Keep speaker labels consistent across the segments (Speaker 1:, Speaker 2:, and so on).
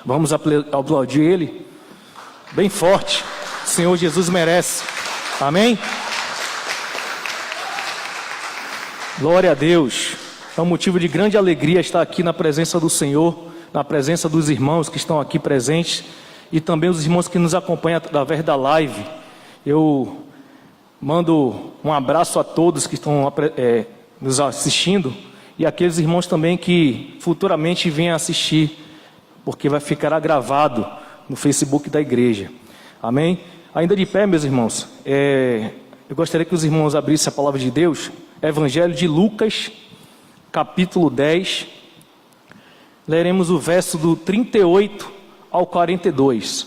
Speaker 1: Vamos aplaudir Ele bem forte. O Senhor Jesus merece. Amém? Glória a Deus. É um motivo de grande alegria estar aqui na presença do Senhor, na presença dos irmãos que estão aqui presentes e também os irmãos que nos acompanham através da live. Eu mando um abraço a todos que estão nos assistindo e aqueles irmãos também que futuramente venham assistir, porque vai ficar gravado no Facebook da igreja. Amém? Ainda de pé, meus irmãos, eu gostaria que os irmãos abrissem a palavra de Deus, Evangelho de Lucas, capítulo 10, leremos o verso do 38 ao 42.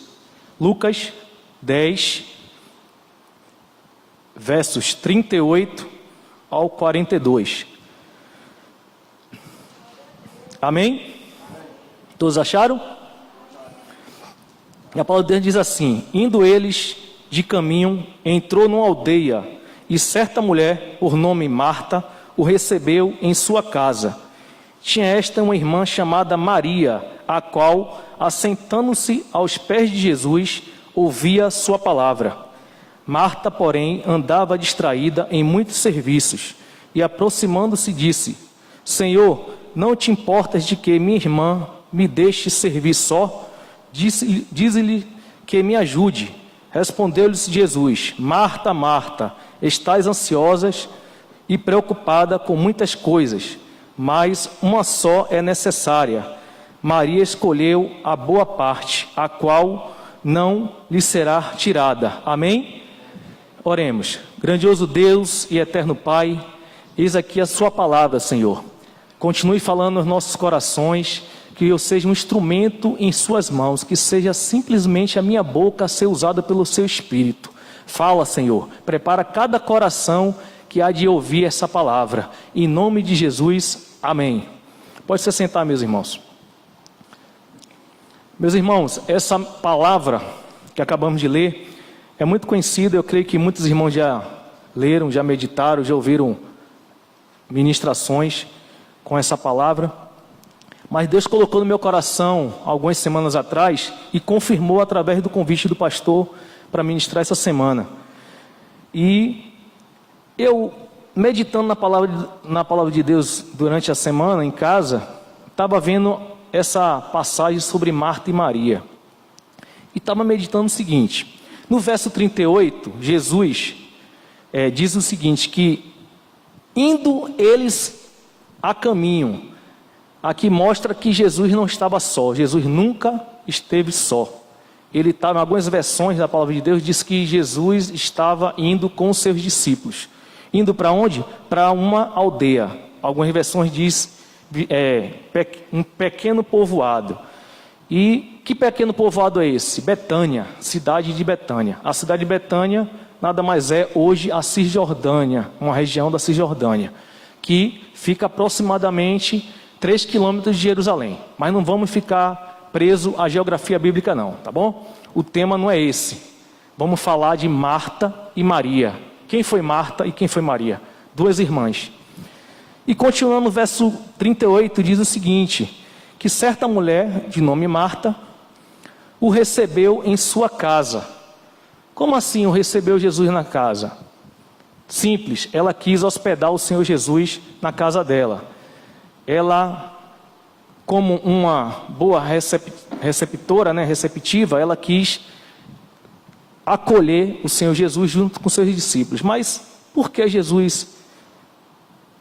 Speaker 1: Lucas 10, versos 38 ao 42. Amém? Todos acharam? E a palavra de Deus diz assim: indo eles de caminho, entrou numa aldeia, e certa mulher, por nome Marta, o recebeu em sua casa. Tinha esta uma irmã chamada Maria, a qual, assentando-se aos pés de Jesus, ouvia sua palavra. Marta, porém, andava distraída em muitos serviços, e aproximando-se disse: Senhor, não te importas de que minha irmã me deixe servir só? Dize-lhe que me ajude. Respondeu-lhe Jesus: Marta, Marta, estás ansiosa e preocupada com muitas coisas, mas uma só é necessária. Maria escolheu a boa parte, a qual não lhe será tirada. Amém? Oremos. Grandioso Deus e eterno Pai, eis aqui a sua palavra, Senhor. Continue falando nos nossos corações, que eu seja um instrumento em suas mãos, que seja simplesmente a minha boca a ser usada pelo seu Espírito. Fala, Senhor, prepara cada coração que há de ouvir essa palavra. Em nome de Jesus, amém. Pode se sentar, meus irmãos. Meus irmãos, essa palavra que acabamos de ler é muito conhecida. Eu creio que muitos irmãos já leram, já meditaram, já ouviram ministrações com essa palavra. Mas Deus colocou no meu coração algumas semanas atrás e confirmou através do convite do pastor para ministrar essa semana. E eu, meditando na palavra de Deus durante a semana em casa, estava vendo essa passagem sobre Marta e Maria. E estava meditando o seguinte: no verso 38, Jesus diz o seguinte, que indo eles a caminho, aqui mostra que Jesus não estava só. Jesus nunca esteve só. Ele estava, em algumas versões da palavra de Deus, diz que Jesus estava indo com os seus discípulos. Indo para onde? Para uma aldeia. Algumas versões diz um pequeno povoado. E que pequeno povoado é esse? Betânia, cidade de Betânia. A cidade de Betânia nada mais é hoje a Cisjordânia, uma região da Cisjordânia, que fica aproximadamente 3 quilômetros de Jerusalém. Mas não vamos ficar preso à geografia bíblica não, tá bom? O tema não é esse. Vamos falar de Marta e Maria. Quem foi Marta e quem foi Maria? Duas irmãs. E continuando no verso 38, diz o seguinte, que certa mulher, de nome Marta, o recebeu em sua casa. Como assim o recebeu Jesus na casa? Simples, ela quis hospedar o Senhor Jesus na casa dela. Ela, como uma boa receptora, receptiva, ela quis acolher o Senhor Jesus junto com seus discípulos. Mas por que Jesus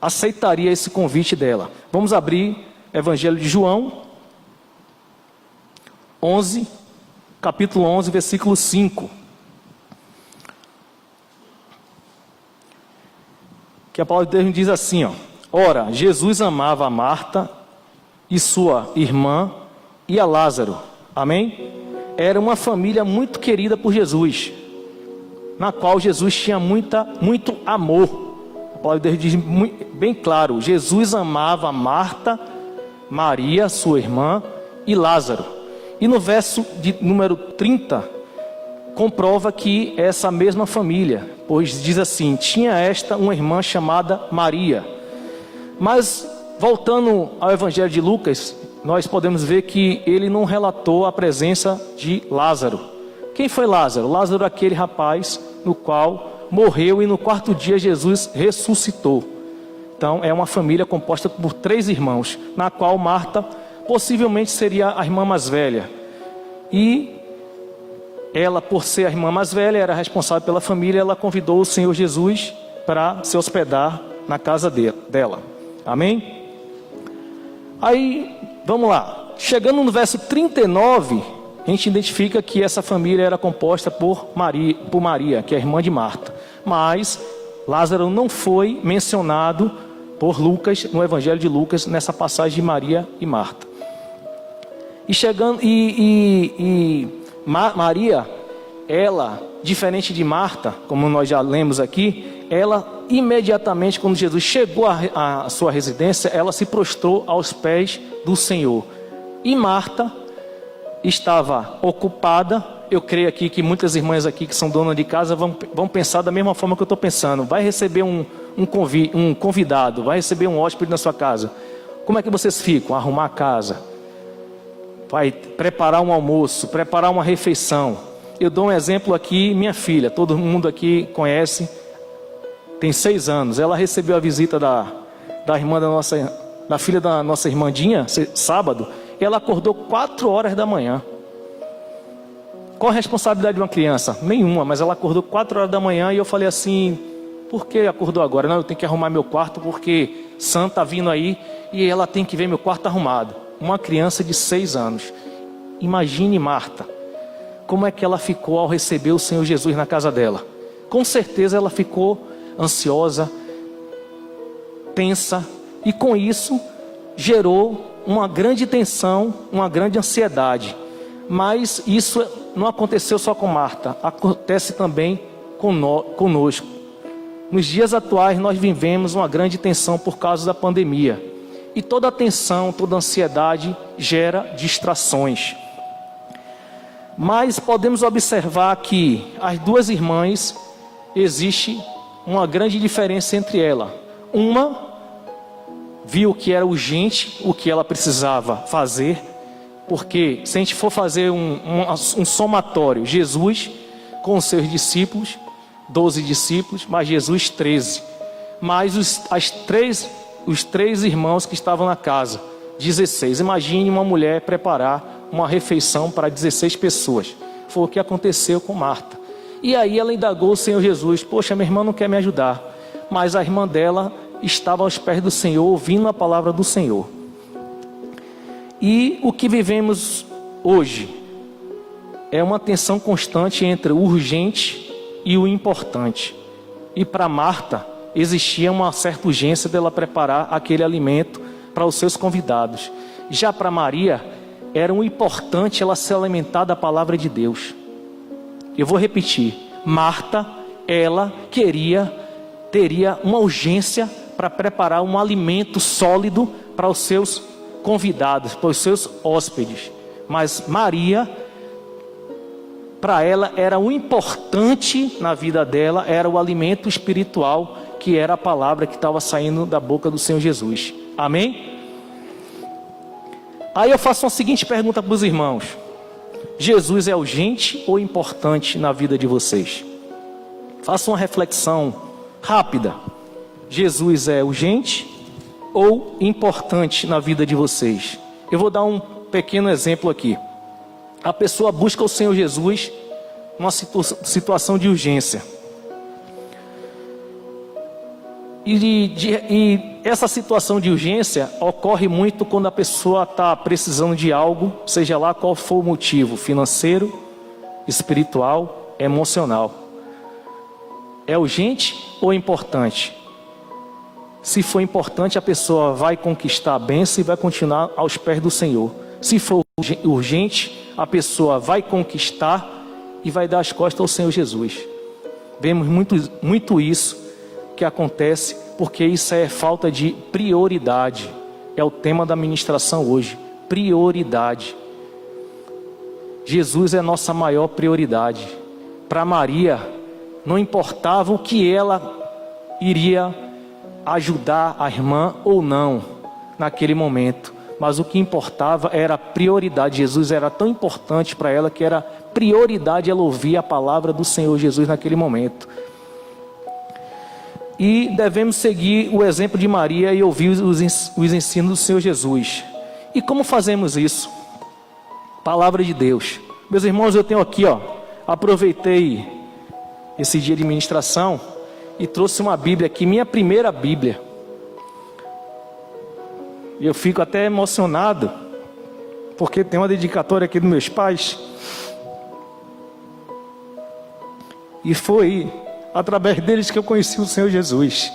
Speaker 1: aceitaria esse convite dela? Vamos abrir Evangelho de João 11, capítulo 11, versículo 5. Que a palavra de Deus diz assim, ó: ora, Jesus amava a Marta e sua irmã e a Lázaro. Amém? Era uma família muito querida por Jesus, na qual Jesus tinha muito amor. A palavra de Deus diz bem claro: Jesus amava Marta, Maria, sua irmã e Lázaro. E no verso de número 30, comprova que é essa mesma família, pois diz assim: tinha esta uma irmã chamada Maria. Mas voltando ao Evangelho de Lucas, nós podemos ver que ele não relatou a presença de Lázaro. Quem foi Lázaro? Lázaro é aquele rapaz no qual morreu e no quarto dia Jesus ressuscitou. Então é uma família composta por 3 irmãos, na qual Marta possivelmente seria a irmã mais velha. E ela, por ser a irmã mais velha, era responsável pela família. Ela convidou o Senhor Jesus para se hospedar na casa dela. Amém? Aí, vamos lá. Chegando no verso 39, a gente identifica que essa família era composta por Maria, que é a irmã de Marta. Mas Lázaro não foi mencionado por Lucas, no Evangelho de Lucas, nessa passagem de Maria e Marta. Maria, ela, diferente de Marta, como nós já lemos aqui, ela imediatamente, quando Jesus chegou à sua residência, ela se prostrou aos pés do Senhor. E Marta estava ocupada. Eu creio aqui que muitas irmãs aqui que são donas de casa vão pensar da mesma forma que eu estou pensando. Vai receber um convidado, vai receber um hóspede na sua casa. Como é que vocês ficam? Arrumar a casa, vai preparar um almoço, preparar uma refeição. Eu dou um exemplo aqui, minha filha, todo mundo aqui conhece, tem 6 anos. Ela recebeu a visita da filha da nossa irmã Dinha, sábado. Ela acordou 4 horas da manhã. Qual a responsabilidade de uma criança? Nenhuma, mas ela acordou 4 horas da manhã e eu falei assim: por que acordou agora? Não, eu tenho que arrumar meu quarto porque Santa está vindo aí e ela tem que ver meu quarto arrumado. Uma criança de 6 anos. Imagine Marta, como é que ela ficou ao receber o Senhor Jesus na casa dela. Com certeza ela ficou ansiosa, tensa, e com isso gerou uma grande tensão, uma grande ansiedade. Mas isso não aconteceu só com Marta, acontece também conosco. Nos dias atuais nós vivemos uma grande tensão por causa da pandemia. E toda a tensão, toda a ansiedade gera distrações. Mas podemos observar que as 2 irmãs, existe uma grande diferença entre elas. Uma viu que era urgente o que ela precisava fazer, porque se a gente for fazer um somatório, Jesus com os seus discípulos, 12 discípulos, mas Jesus 13, mais os 3 irmãos que estavam na casa, 16. Imagine uma mulher preparar uma refeição para 16 pessoas. Foi o que aconteceu com Marta. E aí ela indagou o Senhor Jesus: poxa, minha irmã não quer me ajudar. Mas a irmã dela estava aos pés do Senhor, ouvindo a palavra do Senhor. E o que vivemos hoje é uma tensão constante entre o urgente e o importante. E para Marta existia uma certa urgência dela preparar aquele alimento para os seus convidados. Já para Maria era um importante ela se alimentar da palavra de Deus. Eu vou repetir: Marta, ela teria uma urgência para preparar um alimento sólido para os seus convidados, para os seus hóspedes. Mas Maria, para ela era o importante na vida dela, era o alimento espiritual, que era a palavra que estava saindo da boca do Senhor Jesus. Amém? Aí eu faço uma seguinte pergunta para os irmãos: Jesus é urgente ou importante na vida de vocês? Faça uma reflexão rápida. Jesus é urgente ou importante na vida de vocês? Eu vou dar um pequeno exemplo aqui. A pessoa busca o Senhor Jesus numa situação de urgência. E essa situação de urgência ocorre muito quando a pessoa está precisando de algo, seja lá qual for o motivo, financeiro, espiritual, emocional. É urgente ou importante? Se for importante, a pessoa vai conquistar a bênção e vai continuar aos pés do Senhor. Se for urgente, a pessoa vai conquistar e vai dar as costas ao Senhor Jesus. Vemos muito isso que acontece, porque isso é falta de prioridade. É o tema da ministração hoje: prioridade. Jesus é nossa maior prioridade. Para Maria, não importava o que ela iria ajudar a irmã ou não naquele momento. mas o que importava era a prioridade. Jesus era tão importante para ela que era prioridade ela ouvir a palavra do Senhor Jesus naquele momento. E devemos seguir o exemplo de Maria e ouvir os ensinos do Senhor Jesus. E como fazemos isso? Palavra de Deus. Meus irmãos, eu tenho aqui, aproveitei esse dia de ministração e trouxe uma Bíblia aqui, minha primeira Bíblia. E eu fico até emocionado, porque tem uma dedicatória aqui dos meus pais. E foi através deles que eu conheci o Senhor Jesus.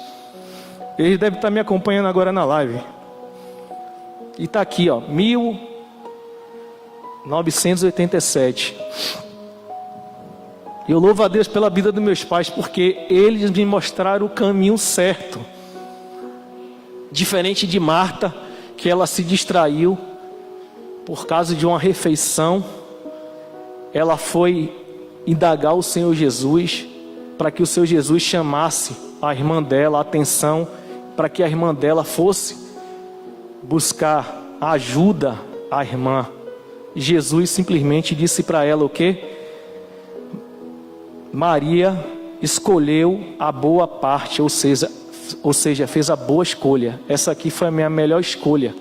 Speaker 1: Eles devem estar me acompanhando agora na live. E está aqui, 1987. Eu louvo a Deus pela vida dos meus pais, porque eles me mostraram o caminho certo. Diferente de Marta, que ela se distraiu por causa de uma refeição, ela foi indagar o Senhor Jesus, para que o Senhor Jesus chamasse a irmã dela a atenção, para que a irmã dela fosse buscar ajuda à irmã. Jesus simplesmente disse para ela o quê? Maria escolheu a boa parte, ou seja, fez a boa escolha. Essa aqui foi a minha melhor escolha,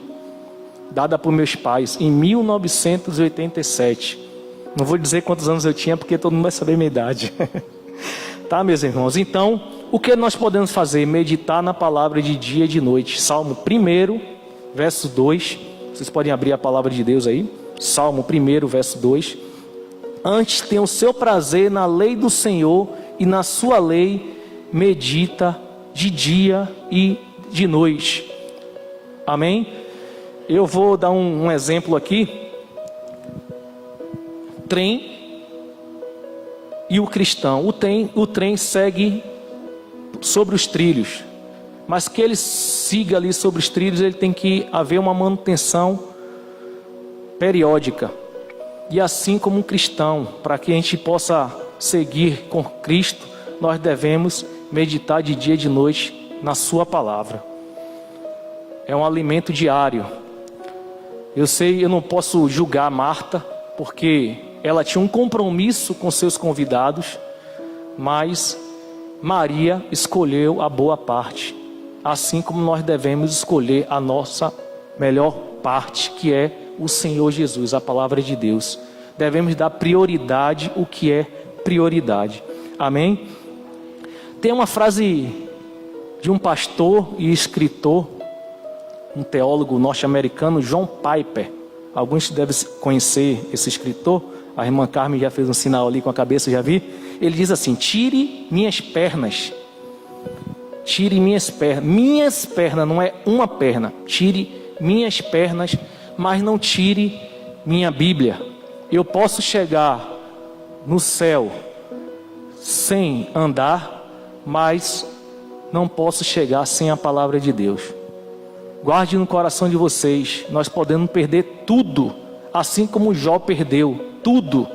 Speaker 1: dada por meus pais, em 1987. Não vou dizer quantos anos eu tinha, porque todo mundo vai saber a minha idade. Tá, meus irmãos? Então, o que nós podemos fazer? Meditar na palavra de dia e de noite. Salmo 1, verso 2. Vocês podem abrir a palavra de Deus aí. Salmo 1, verso 2. Antes tem o seu prazer na lei do Senhor, e na sua lei medita de dia e de noite. Amém? Eu vou dar um exemplo aqui. Trem e o cristão. O trem segue sobre os trilhos, mas que ele siga ali sobre os trilhos, ele tem que haver uma manutenção periódica. E assim como um cristão, para que a gente possa seguir com Cristo, nós devemos meditar de dia e de noite na sua palavra. É um alimento diário. Eu sei, eu não posso julgar Marta, porque ela tinha um compromisso com seus convidados, mas Maria escolheu a boa parte, assim como nós devemos escolher a nossa melhor parte, que é o Senhor Jesus, a palavra de Deus. Devemos dar prioridade o que é prioridade. Amém? Tem uma frase de um pastor e escritor, um teólogo norte-americano, John Piper. Alguns devem conhecer esse escritor. A irmã Carmen já fez um sinal ali com a cabeça, já vi. Ele diz assim: tire minhas pernas. Tire minhas pernas. Minhas pernas, não é uma perna. Tire minhas pernas, mas não tire minha Bíblia. Eu posso chegar no céu sem andar, mas não posso chegar sem a palavra de Deus. Guarde no coração de vocês, nós podemos perder tudo, assim como Jó perdeu tudo,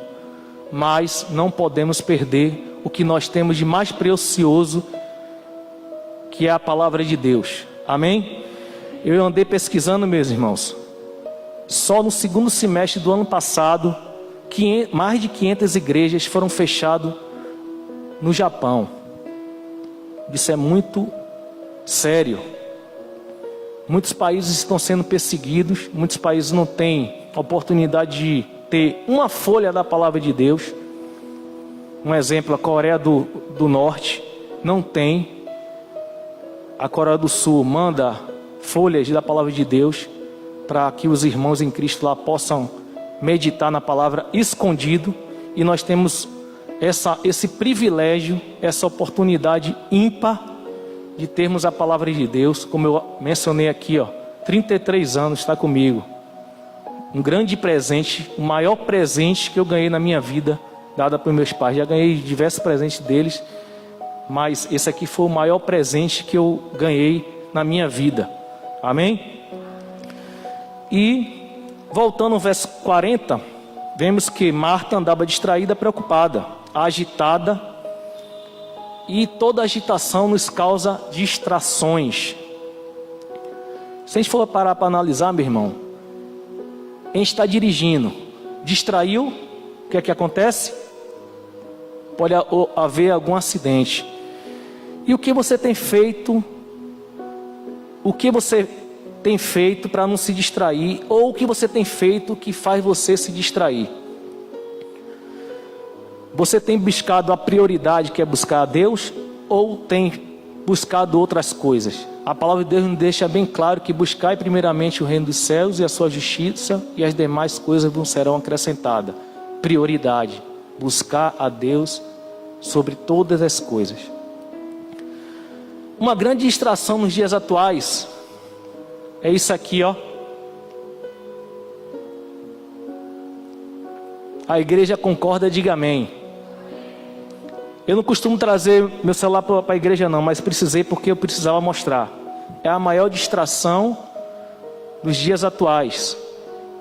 Speaker 1: mas não podemos perder o que nós temos de mais precioso, que é a palavra de Deus. Amém? Eu andei pesquisando, meus irmãos, só no segundo semestre do ano passado, mais de 500 igrejas foram fechadas no Japão. Isso é muito sério. Muitos países estão sendo perseguidos, muitos países não têm oportunidade de ter uma folha da palavra de Deus. Um exemplo, a Coreia do Norte não tem. A Coreia do Sul manda folhas da palavra de Deus para que os irmãos em Cristo lá possam meditar na palavra escondido. E nós temos esse privilégio, essa oportunidade ímpar de termos a palavra de Deus, como eu mencionei aqui, 33 anos está comigo. Um grande presente, o maior presente que eu ganhei na minha vida, dada por meus pais. Já ganhei diversos presentes deles, mas esse aqui foi o maior presente que eu ganhei na minha vida. Amém? E voltando ao verso 40, vemos que Marta andava distraída, preocupada, agitada, e toda agitação nos causa distrações. Se a gente for parar para analisar, meu irmão, a gente está dirigindo, distraiu, o que é que acontece? Pode haver algum acidente. E o que você tem feito? O que você tem feito para não se distrair? Ou o que você tem feito que faz você se distrair? Você tem buscado a prioridade, que é buscar a Deus? Ou tem buscado outras coisas? A palavra de Deus nos deixa bem claro que buscai primeiramente o reino dos céus e a sua justiça, e as demais coisas vos serão acrescentadas. Prioridade, buscar a Deus sobre todas as coisas. Uma grande distração nos dias atuais é isso aqui, ó. A igreja concorda, diga amém. Eu não costumo trazer meu celular para a igreja não, mas precisei porque eu precisava mostrar. É a maior distração dos dias atuais.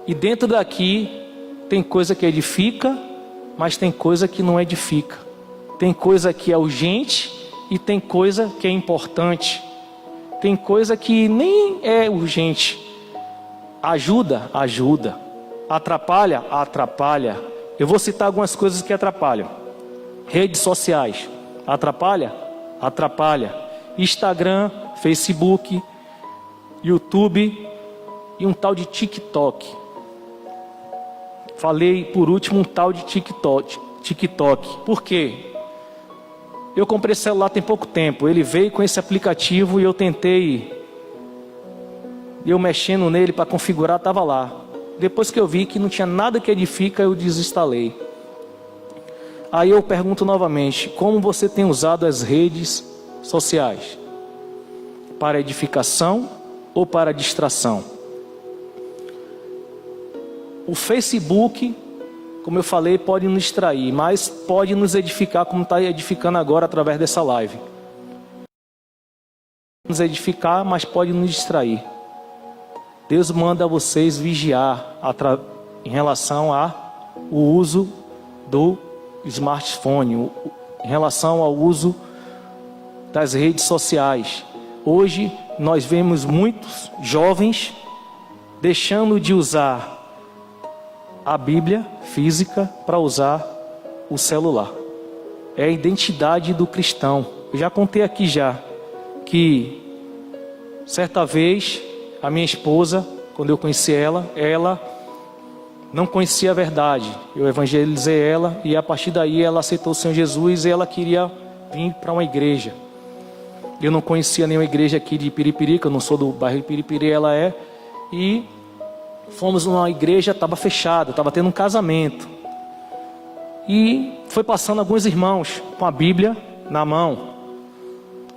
Speaker 1: E dentro daqui tem coisa que edifica, mas tem coisa que não edifica. Tem coisa que é urgente e tem coisa que é importante. Tem coisa que nem é urgente. Ajuda, ajuda. Atrapalha, atrapalha. Eu vou citar algumas coisas que atrapalham. Redes sociais, atrapalha? Atrapalha. Instagram, Facebook, YouTube e um tal de TikTok. Falei por último um tal de TikTok. Por quê? Eu comprei esse celular tem pouco tempo. Ele veio com esse aplicativo e eu tentei. Eu mexendo nele para configurar, estava lá. Depois que eu vi que não tinha nada que edifica, eu desinstalei. Aí eu pergunto novamente, como você tem usado as redes sociais? Para edificação ou para distração? O Facebook, como eu falei, pode nos distrair, mas pode nos edificar como está edificando agora através dessa live. Nos edificar, mas pode nos distrair. Deus manda vocês vigiar em relação ao uso do smartphone, em relação ao uso das redes sociais. Hoje nós vemos muitos jovens deixando de usar a Bíblia física para usar o celular. É a identidade do cristão. Eu já contei aqui que certa vez a minha esposa, quando eu conheci ela não conhecia a verdade. Eu evangelizei ela e a partir daí ela aceitou o Senhor Jesus e ela queria vir para uma igreja. Eu não conhecia nenhuma igreja aqui de Piripiri, que eu não sou do bairro de Piripiri, ela é. E fomos numa igreja, estava fechada, estava tendo um casamento. E foi passando alguns irmãos com a Bíblia na mão.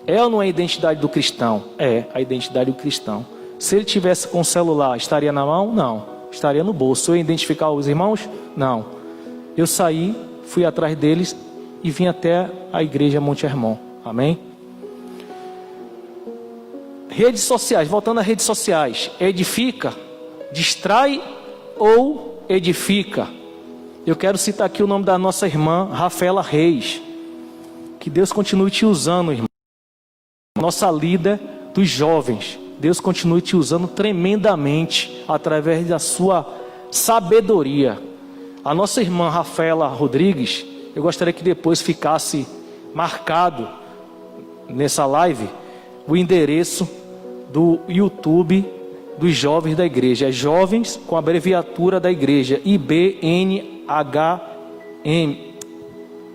Speaker 1: É ou não é a identidade do cristão? É a identidade do cristão. Se ele tivesse com o celular, estaria na mão? Não. Estaria no bolso. Eu ia identificar os irmãos? Não. Eu saí, fui atrás deles e vim até a igreja Monte Hermon. Amém? Redes sociais, voltando às redes sociais. Edifica, distrai ou edifica? Eu quero citar aqui o nome da nossa irmã, Rafaela Reis. Que Deus continue te usando, irmã. Nossa líder dos jovens. Deus continue te usando tremendamente através da sua sabedoria. A nossa irmã Rafaela Rodrigues, eu gostaria que depois ficasse marcado nessa live o endereço do YouTube dos jovens da igreja. É jovens com a abreviatura da igreja, IBNHM.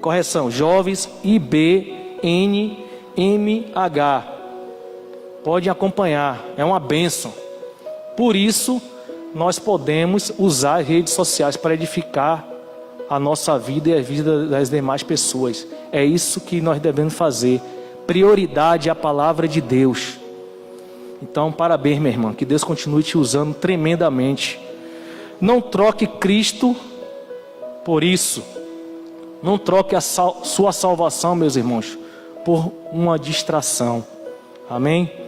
Speaker 1: Correção, jovens IBNMH. Podem acompanhar, é uma bênção. Por isso, nós podemos usar as redes sociais para edificar a nossa vida e a vida das demais pessoas. É isso que nós devemos fazer. Prioridade é a palavra de Deus. Então, parabéns, minha irmã. Que Deus continue te usando tremendamente. Não troque Cristo por isso. Não troque a sua salvação, meus irmãos, por uma distração. Amém?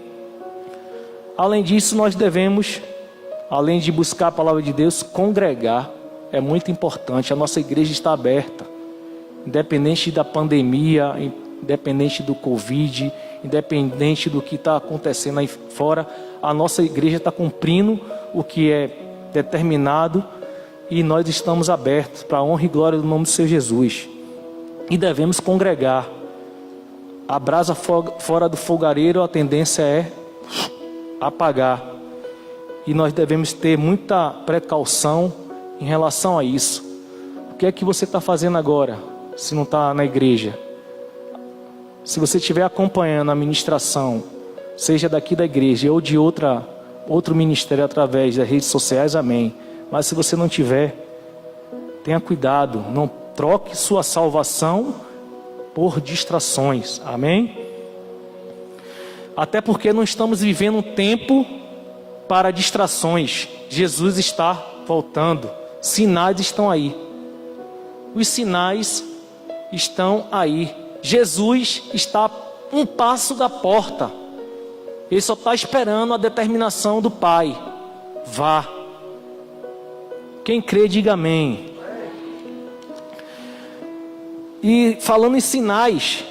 Speaker 1: Além disso, nós devemos, além de buscar a palavra de Deus, congregar. É muito importante. A nossa igreja está aberta. Independente da pandemia, independente do Covid, independente do que está acontecendo aí fora, a nossa igreja está cumprindo o que é determinado, e nós estamos abertos para a honra e glória do nome do Senhor Jesus. E devemos congregar. A brasa fora do fogareiro, a tendência é apagar. E nós devemos ter muita precaução em relação a isso. O que é que você está fazendo agora, se não está na igreja? Se você estiver acompanhando a ministração, seja daqui da igreja ou de outro ministério através das redes sociais, amém. Mas se você não tiver, tenha cuidado, não troque sua salvação por distrações, amém? Até porque não estamos vivendo um tempo para distrações. Jesus está voltando, sinais estão aí. Os sinais estão aí. Jesus está um passo da porta. Ele só está esperando a determinação do Pai. Vá. Quem crê, diga amém. E falando em sinais,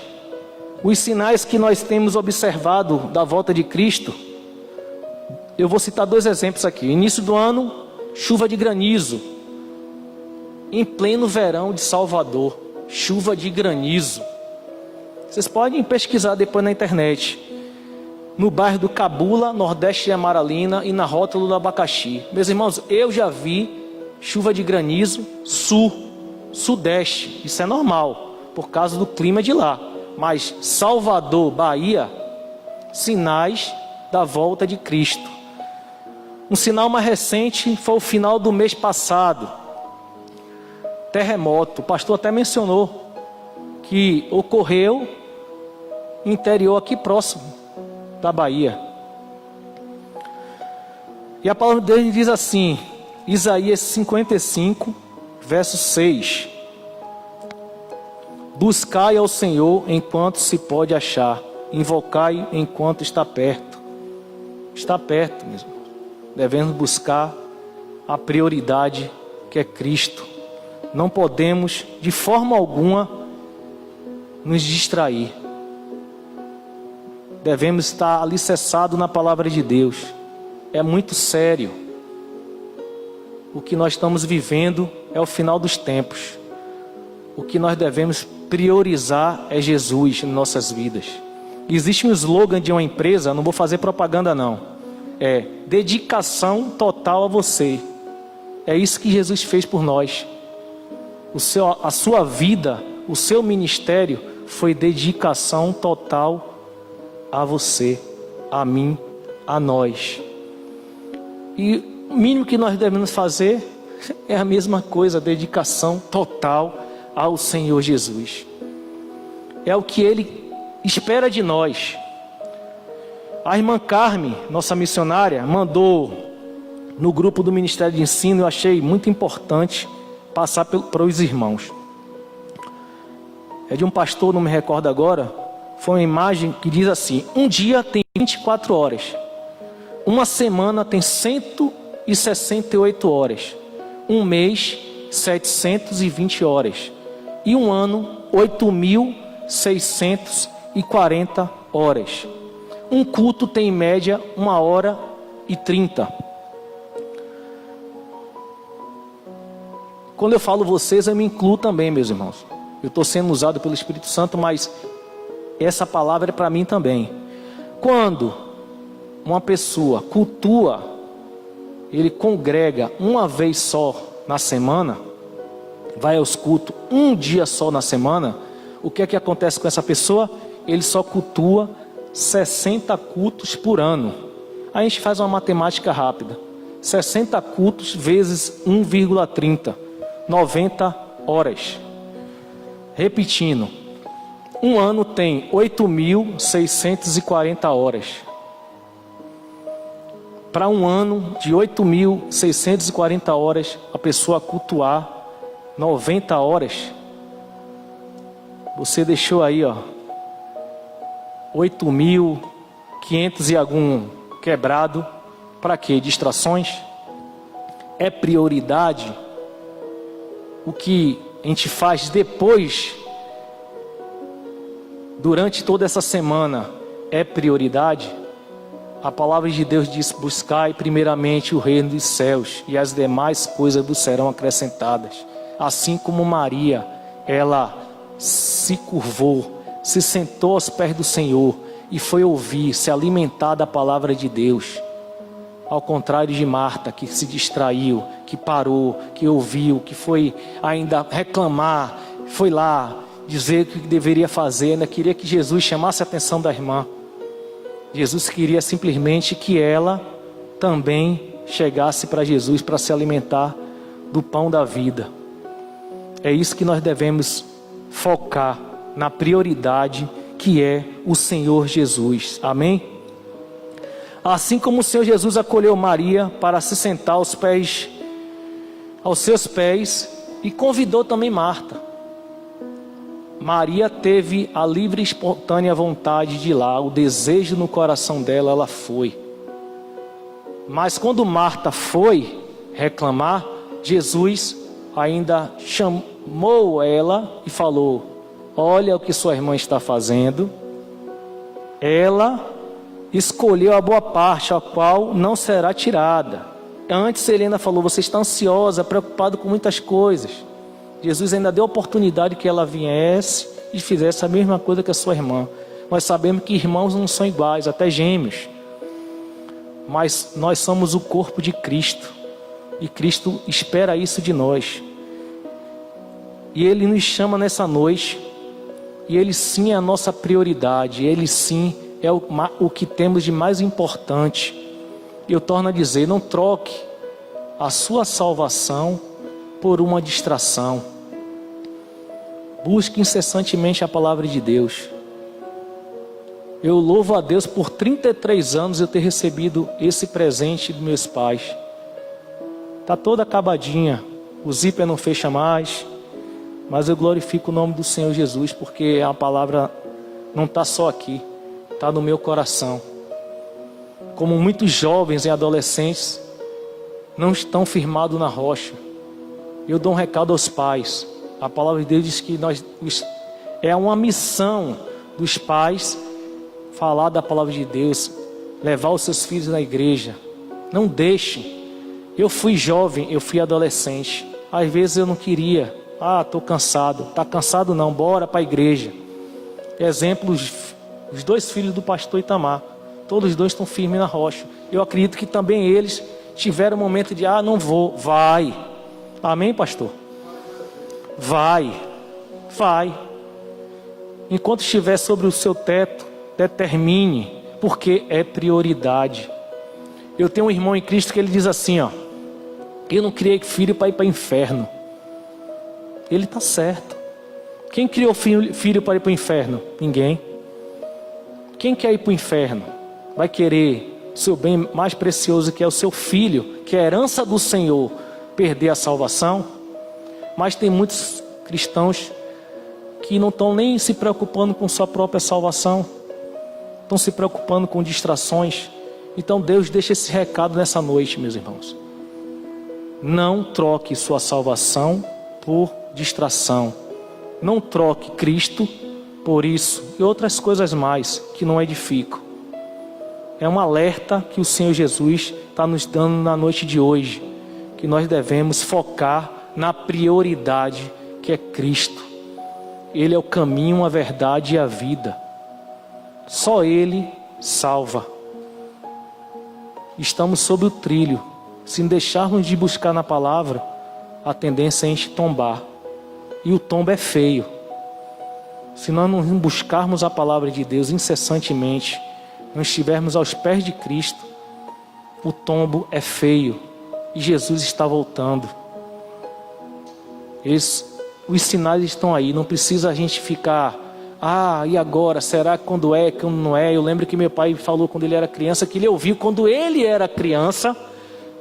Speaker 1: os sinais que nós temos observado da volta de Cristo, eu vou citar 2 exemplos aqui. Início do ano, chuva de granizo. Em pleno verão de Salvador, chuva de granizo. Vocês podem pesquisar depois na internet. No bairro do Cabula, Nordeste de Amaralina e na Rótula do Abacaxi. Meus irmãos, eu já vi chuva de granizo Sudeste. Isso é normal, por causa do clima de lá. Mas Salvador, Bahia, sinais da volta de Cristo. Um sinal mais recente foi o final do mês passado. Terremoto. O pastor até mencionou que ocorreu no interior aqui próximo da Bahia. E a palavra de Deus diz assim, Isaías 55, verso 6. Buscai ao Senhor enquanto se pode achar, invocai enquanto está perto. Está perto mesmo. Devemos buscar a prioridade que é Cristo. Não podemos de forma alguma nos distrair. Devemos estar alicerçados na palavra de Deus. É muito sério. O que nós estamos vivendo é o final dos tempos. O que nós devemos priorizar é Jesus em nossas vidas. Existe um slogan de uma empresa, não vou fazer propaganda não. É dedicação total a você. É isso que Jesus fez por nós. A sua vida, o seu ministério foi dedicação total a você, a mim, a nós. E o mínimo que nós devemos fazer é a mesma coisa, dedicação total ao Senhor Jesus. É o que Ele espera de nós. A irmã Carme, nossa missionária, mandou no grupo do Ministério de Ensino, eu achei muito importante passar para os irmãos. É de um pastor, não me recordo agora, foi uma imagem que diz assim: um dia tem 24 horas, uma semana tem 168 horas, um mês 720 horas e um ano 8.640 horas. Um culto tem em média 1h30. Quando eu falo vocês, eu me incluo também, meus irmãos. Eu estou sendo usado pelo Espírito Santo, mas essa palavra é para mim também. Quando uma pessoa cultua, ele congrega uma vez só na semana, vai aos cultos um dia só na semana, o que é que acontece com essa pessoa? Ele só cultua 60 cultos por ano. A gente faz uma matemática rápida. 60 cultos vezes 1,30. 90 horas. Repetindo. Um ano tem 8.640 horas. Para um ano de 8.640 horas, a pessoa cultuar 90 horas, você deixou aí, 8.500 e algum quebrado. Para quê? Distrações? É prioridade o que a gente faz depois, durante toda essa semana, é prioridade? A palavra de Deus diz: buscai primeiramente o reino dos céus, e as demais coisas vos serão acrescentadas. Assim como Maria, ela se curvou, se sentou aos pés do Senhor e foi ouvir, se alimentar da palavra de Deus. Ao contrário de Marta, que se distraiu, que parou, que ouviu, que foi ainda reclamar, foi lá dizer o que deveria fazer, ainda queria que Jesus chamasse a atenção da irmã. Jesus queria simplesmente que ela também chegasse para Jesus para se alimentar do pão da vida. É isso que nós devemos focar, na prioridade que é o Senhor Jesus. Amém? Assim como o Senhor Jesus acolheu Maria para se sentar aos seus pés e convidou também Marta. Maria teve a livre e espontânea vontade de ir lá, o desejo no coração dela, ela foi. Mas quando Marta foi reclamar, Jesus ainda chamou ela e falou: olha o que sua irmã está fazendo. Ela escolheu a boa parte, a qual não será tirada. Antes Helena falou: você está ansiosa, preocupada com muitas coisas. Jesus ainda deu a oportunidade que ela viesse e fizesse a mesma coisa que a sua irmã. Nós sabemos que irmãos não são iguais, até gêmeos. Mas nós somos o corpo de Cristo. E Cristo espera isso de nós. E Ele nos chama nessa noite. E Ele sim é a nossa prioridade. Ele sim é o que temos de mais importante. E eu torno a dizer: não troque a sua salvação por uma distração. Busque incessantemente a palavra de Deus. Eu louvo a Deus por 33 anos eu ter recebido esse presente dos meus pais. Está toda acabadinha, o zíper não fecha mais, mas eu glorifico o nome do Senhor Jesus, porque a palavra não está só aqui, está no meu coração. Como muitos jovens e adolescentes não estão firmados na rocha, eu dou um recado aos pais. A palavra de Deus diz que é uma missão dos pais falar da palavra de Deus, levar os seus filhos na igreja. Não deixe. Eu fui jovem, eu fui adolescente. Às vezes eu não queria. Estou cansado. Está cansado não, bora para a igreja. Exemplo, os dois filhos do pastor Itamar. Todos os dois estão firmes na rocha. Eu acredito que também eles tiveram um momento de: não vou. Vai. Amém, pastor? Vai. Enquanto estiver sobre o seu teto, determine, porque é prioridade. Eu tenho um irmão em Cristo que ele diz assim: eu não criei filho para ir para o inferno. Ele está certo. Quem criou filho para ir para o inferno? Ninguém. Quem quer ir para o inferno vai querer seu bem mais precioso, que é o seu filho, que é a herança do Senhor, perder a salvação. Mas tem muitos cristãos que não estão nem se preocupando com sua própria salvação, estão se preocupando com distrações. Então Deus deixa esse recado nessa noite, meus irmãos: não troque sua salvação por distração. Não troque Cristo por isso e outras coisas mais que não edificam. É um alerta que o Senhor Jesus está nos dando na noite de hoje, que nós devemos focar na prioridade, que é Cristo. Ele é o caminho, a verdade e a vida. Só Ele salva. Estamos sob o trilho. Se deixarmos de buscar na palavra, a tendência é a gente tombar. E o tombo é feio. Se nós não buscarmos a palavra de Deus incessantemente, não estivermos aos pés de Cristo, o tombo é feio. E Jesus está voltando. Os sinais estão aí. Não precisa a gente ficar: e agora? Será que quando é, quando não é? Eu lembro que meu pai falou quando ele era criança, que ele ouviu quando ele era criança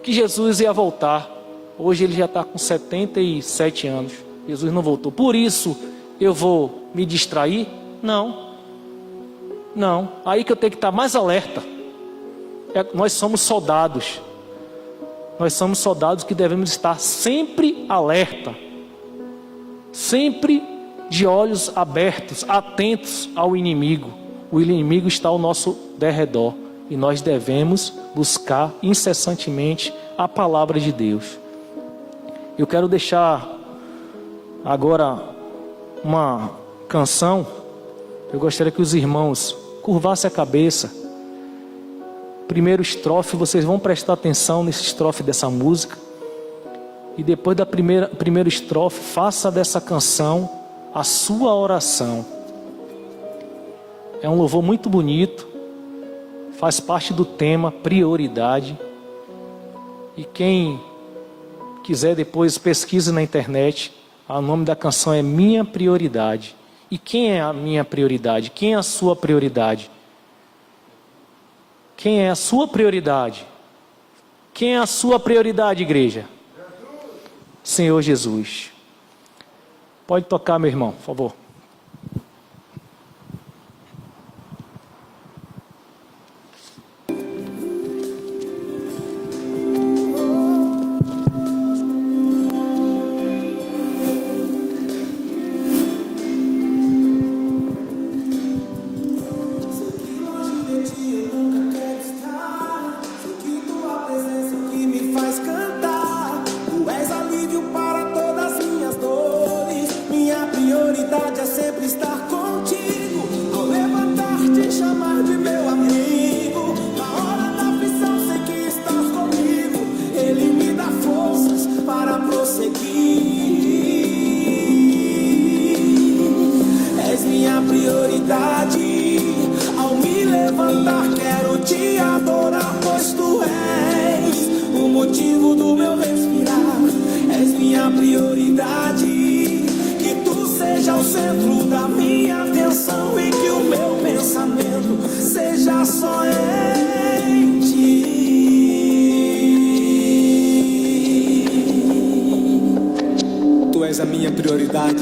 Speaker 1: que Jesus ia voltar. Hoje ele já está com 77 anos. Jesus não voltou. Por isso eu vou me distrair? Não. Aí que eu tenho que estar mais alerta. Nós somos soldados. Nós somos soldados que devemos estar sempre alerta. Sempre de olhos abertos, atentos ao inimigo. O inimigo está ao nosso derredor. E nós devemos buscar incessantemente a palavra de Deus. Eu quero deixar agora uma canção. Eu gostaria que os irmãos curvassem a cabeça. Primeiro estrofe, vocês vão prestar atenção nesse estrofe dessa música. E depois da primeira estrofe, faça dessa canção a sua oração. É um louvor muito bonito. Faz parte do tema prioridade. E quem quiser depois pesquise na internet. O nome da canção é Minha Prioridade. E quem é a minha prioridade? Quem é a sua prioridade? Quem é a sua prioridade? Quem é a sua prioridade, igreja? Senhor Jesus. Pode tocar, meu irmão, por favor.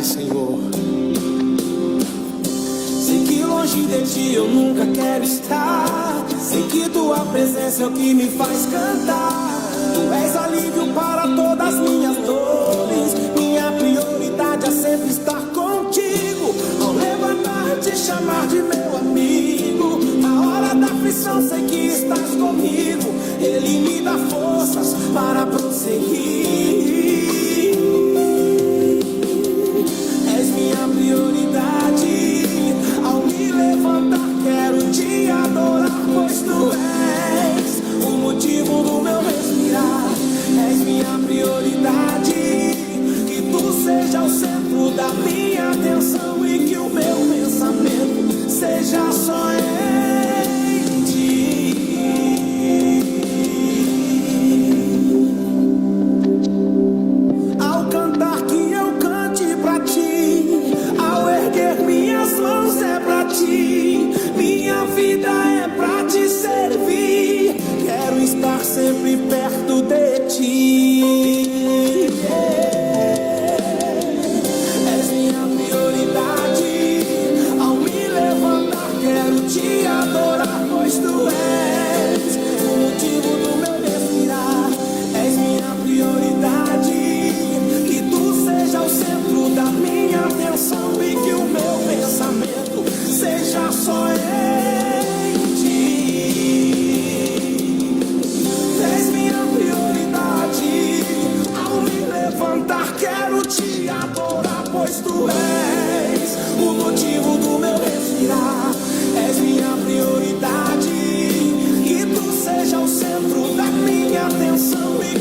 Speaker 2: Senhor. Sei que longe de ti eu nunca quero estar. Sei que tua presença é o que me faz cantar. Tu és alívio para todas as minhas dores. Minha prioridade é sempre estar contigo. Ao levantar, te chamar de meu amigo. Na hora da aflição, sei que estás comigo. Ele me dá forças para prosseguir. Prioridade, ao me levantar quero te adorar, pois tu és o motivo do meu respirar. És minha prioridade, que tu seja o centro da minha atenção e que o meu pensamento seja só em ti. Ao cantar que eu cante pra ti, ao erguer minhas mãos é pra ti, minha vida é pra te servir. Quero estar sempre perto de ti. És minha prioridade, ao me levantar quero te adorar, pois tu és o motivo do meu respirar. És minha prioridade, que tu seja o centro da minha atenção e que o meu pensamento seja só em ti. És minha prioridade, ao me levantar quero te adorar, pois tu és o motivo do meu respirar. És minha prioridade, que tu seja o centro da minha atenção e